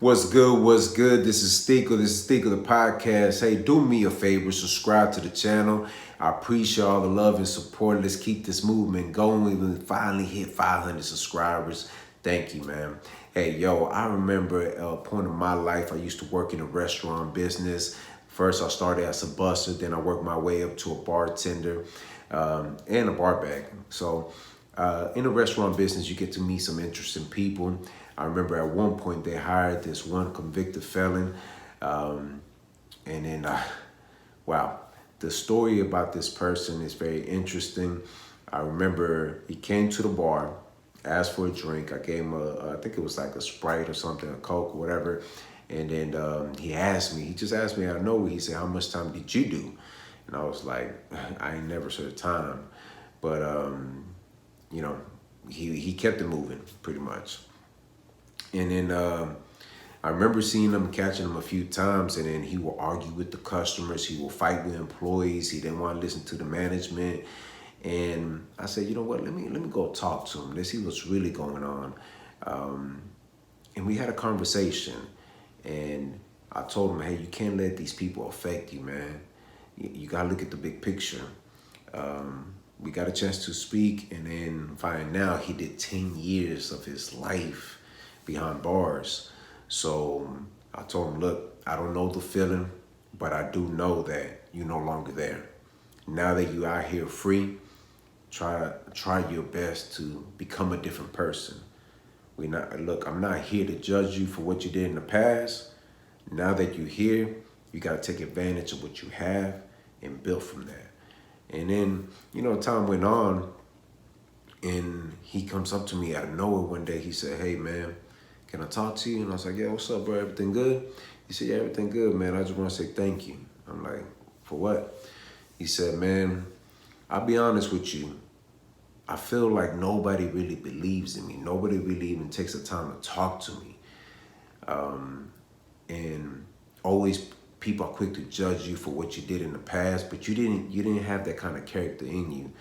What's good? What's good? This is Steeker. This is Steeker, the podcast. Hey, do me a favor, subscribe to the channel. I appreciate all the love and support. Let's keep this movement going. We finally hit 500 subscribers. Thank you, man. Hey, yo, I remember at a point in my life, I used to work in a restaurant business. First, I started as a busser, then I worked my way up to a bartender and a bar back. So, in the restaurant business, you get to meet some interesting people. I remember at one point they hired this one convicted felon, and then, wow, the story about this person is very interesting. I remember he came to the bar, asked for a drink. I gave him I think it was like a Sprite or something, a Coke, whatever. And then he just asked me out of nowhere. He said, "How much time did you do?" And I was like, "I ain't never said time," but you know, he kept it moving pretty much. And then I remember seeing him, catching him a few times, and then he will argue with the customers. He will fight with employees. He didn't want to listen to the management. And I said, you know what? Let me go talk to him. Let's see what's really going on. And we had a conversation, and I told him, hey, you can't let these people affect you, man. You got to look at the big picture. We got a chance to speak, and then find out he did 10 years of his life behind bars. So I told him, look, I don't know the feeling, but I do know that you're no longer there. Now that you out here free, try your best to become a different person. I'm not here to judge you for what you did in the past. Now that you're here, you got to take advantage of what you have and build from that. And then, time went on, and he comes up to me out of nowhere one day. He said, hey, man, can I talk to you? And I was like, yeah, what's up, bro? Everything good? He said, yeah, everything good, man. I just want to say thank you. I'm like, for what? He said, man, I'll be honest with you. I feel like nobody really believes in me. Nobody really even takes the time to talk to me. And always people are quick to judge you for what you did in the past, but you didn't have that kind of character in you.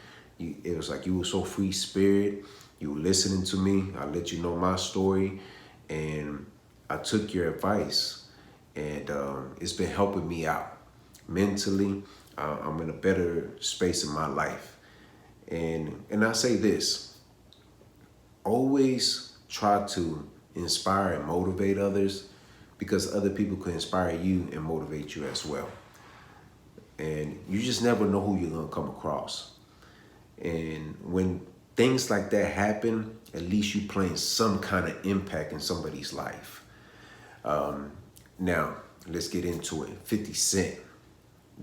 It was like you were so free spirit. You were listening to me. I let you know my story, and I took your advice, and it's been helping me out mentally. I'm in a better space in my life, and I say this: always try to inspire and motivate others, because other people can inspire you and motivate you as well. And you just never know who you're gonna come across. And when things like that happen, at least you playing some kind of impact in somebody's life. Now, let's get into it. 50 Cent.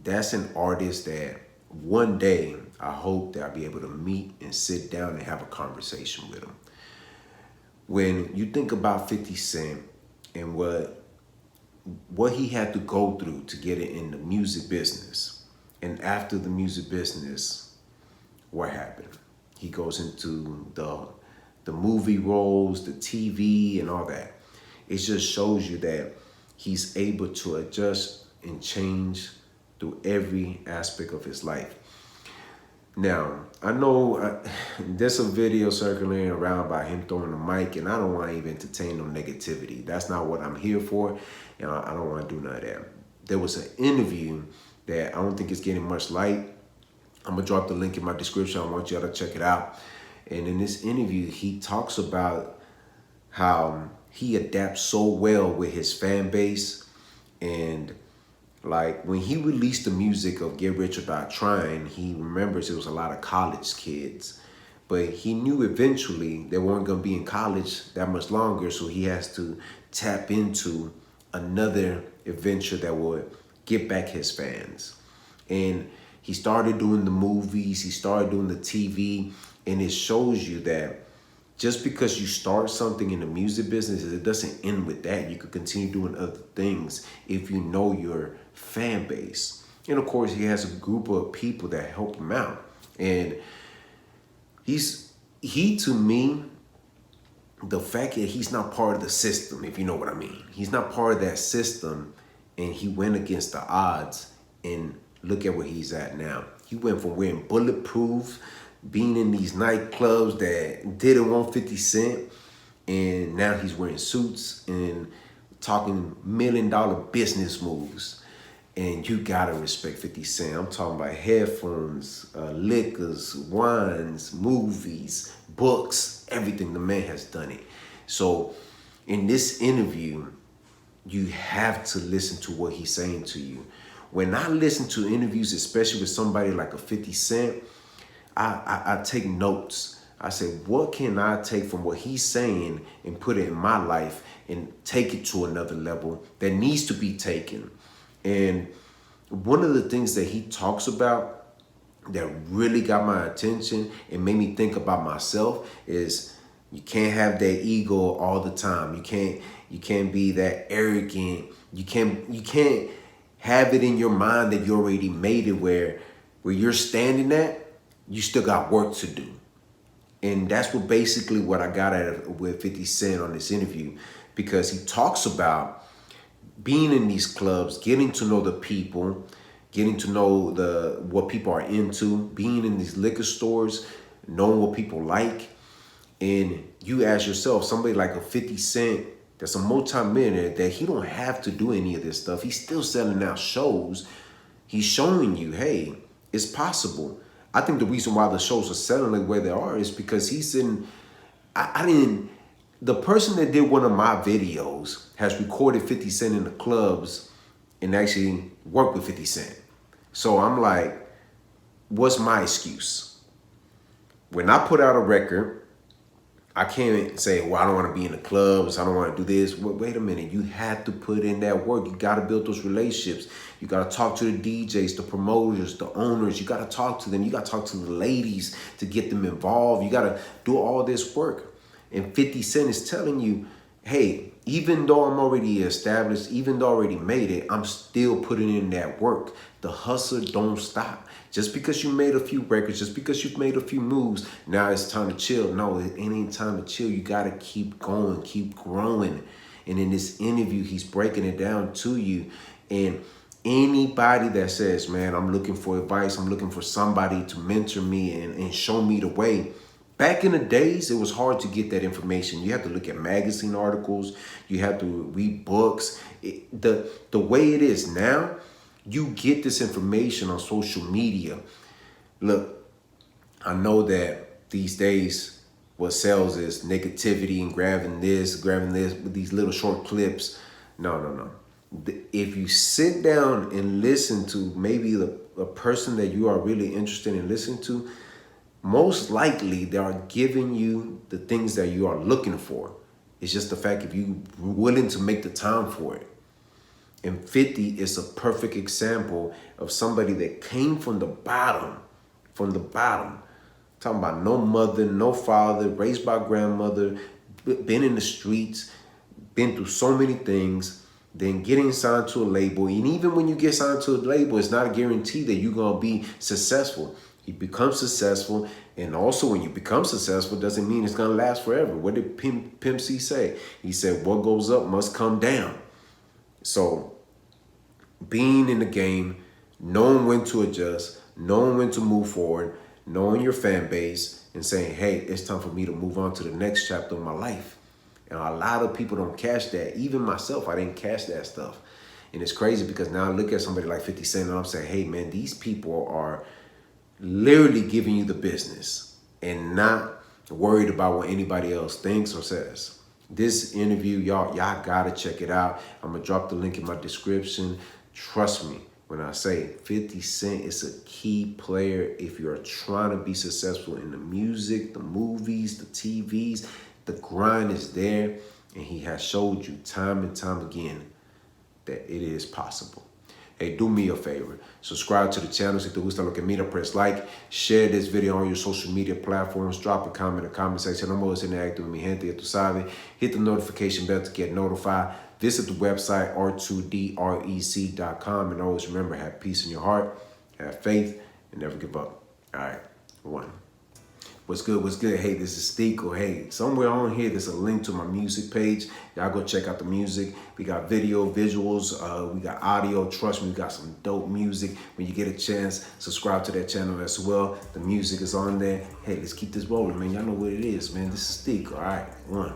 That's an artist that one day I hope that I'll be able to meet and sit down and have a conversation with him. When you think about 50 Cent and what he had to go through to get it in the music business, and after the music business, what happened? He goes into the movie roles, the TV, and all that. It just shows you that he's able to adjust and change through every aspect of his life. Now, I know there's a video circulating around by him throwing the mic, and I don't want to even entertain no negativity. That's not what I'm here for, and I don't want to do none of that. There was an interview that I don't think it's getting much light. I'm going to drop the link in my description. I want y'all to check it out. And in this interview, he talks about how he adapts so well with his fan base. And like when he released the music of Get Rich or Die Trying, he remembers it was a lot of college kids. But he knew eventually they weren't going to be in college that much longer. So he has to tap into another adventure that would get back his fans. And he started doing the movies, he started doing the TV, and it shows you that just because you start something in the music business, it doesn't end with that. You could continue doing other things if you know your fan base. And of course, he has a group of people that help him out. And he to me, the fact that he's not part of the system, if you know what I mean. He's not part of that system, and he went against the odds, and look at where he's at now. He went from wearing bulletproof, being in these nightclubs that didn't want 50 Cent, and now he's wearing suits and talking $1 million business moves. And you gotta respect 50 Cent. I'm talking about headphones, liquors, wines, movies, books, everything. The man has done it. So in this interview, you have to listen to what he's saying to you. When I listen to interviews, especially with somebody like a 50 Cent, I take notes. I say, what can I take from what he's saying and put it in my life and take it to another level that needs to be taken? And one of the things that he talks about that really got my attention and made me think about myself is you can't have that ego all the time. You can't be that arrogant. You can't have it in your mind that you already made it where you're standing at, you still got work to do. And that's basically what I got at with 50 Cent on this interview, because he talks about being in these clubs, getting to know the people, getting to know what people are into, being in these liquor stores, knowing what people like. And you ask yourself, somebody like a 50 Cent that's a multi-millionaire, that he don't have to do any of this stuff. He's still selling out shows. He's showing you, hey, it's possible. I think the reason why the shows are selling the way they are is because he's in, the person that did one of my videos has recorded 50 Cent in the clubs and actually worked with 50 Cent. So I'm like, what's my excuse? When I put out a record, I can't say, well, I don't want to be in the clubs. I don't want to do this. Wait a minute. You have to put in that work. You got to build those relationships. You got to talk to the DJs, the promoters, the owners. You got to talk to them. You got to talk to the ladies to get them involved. You got to do all this work. And 50 Cent is telling you, hey, even though I'm already established, even though I already made it, I'm still putting in that work. The hustle don't stop. Just because you made a few records, just because you've made a few moves, now it's time to chill. No, it ain't time to chill. You got to keep going, keep growing. And in this interview, he's breaking it down to you. And anybody that says, man, I'm looking for advice, I'm looking for somebody to mentor me and show me the way. Back in the days, it was hard to get that information. You have to look at magazine articles. You have to read books. The way it is now, you get this information on social media. Look, I know that these days what sells is negativity and grabbing this, with these little short clips. No. If you sit down and listen to maybe a person that you are really interested in listening to, most likely they are giving you the things that you are looking for. It's just the fact if you're willing to make the time for it. And 50 is a perfect example of somebody that came from the bottom. Talking about no mother, no father, raised by grandmother, been in the streets, been through so many things, then getting signed to a label. And even when you get signed to a label, it's not a guarantee that you're going to be successful. You become successful, and also when you become successful doesn't mean it's going to last forever. What did Pimp C say? He said, what goes up must come down. So being in the game, knowing when to adjust, knowing when to move forward, knowing your fan base, and saying, hey, it's time for me to move on to the next chapter of my life. And a lot of people don't catch that. Even myself, I didn't catch that stuff. And it's crazy because now I look at somebody like 50 Cent and I'm saying, hey, man, these people are literally giving you the business and not worried about what anybody else thinks or says. This interview, y'all gotta check it out. I'm gonna drop the link in my description. Trust me when I say 50 Cent is a key player if you're trying to be successful in the music, the movies, the TVs. The grind is there, and he has showed you time and time again that it is possible. Hey, do me a favor. Subscribe to the channel. Si te gusta lo que mira, press like. Share this video on your social media platforms. Drop a comment in the comment section. I'm always interacting with mi gente, ya tú sabes. Hit the notification bell to get notified. Visit the website, r2drec.com. And always remember, have peace in your heart, have faith, and never give up. All right, one. What's good? Hey, this is Steeko. Hey, somewhere on here, there's a link to my music page. Y'all go check out the music. We got video, visuals. We got audio. Trust me, we got some dope music. When you get a chance, subscribe to that channel as well. The music is on there. Hey, let's keep this rolling, man. Y'all know what it is, man. This is Steeko. All right, one.